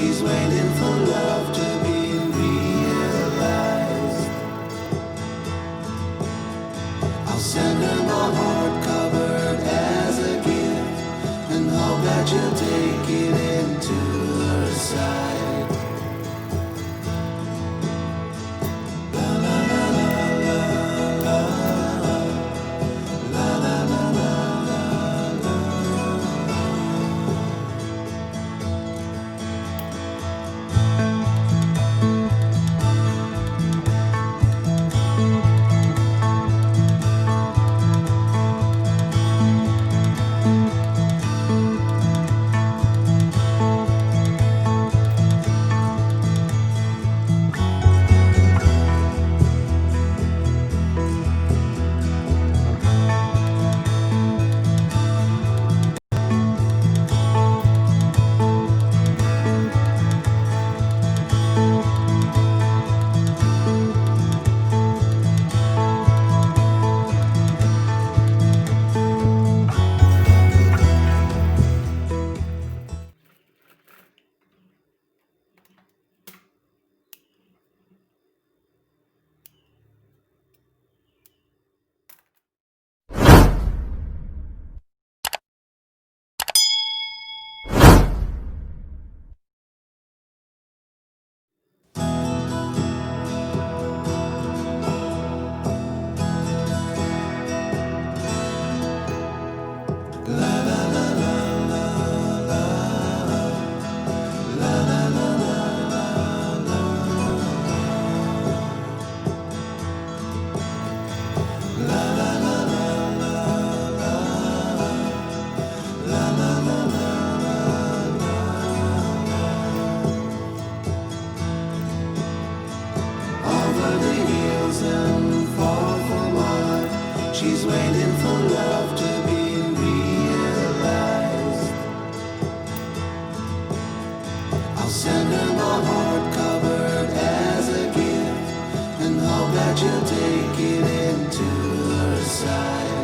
She's waiting for love to be realized. I'll send her my heart covered as a gift, and hope that you'll take it into her side. La la la la la la la la la la la la. Over the hills and far from mine, she's waiting for love to be realized. I'll send her my heart covered as a gift, and hope that you'll take it into her side.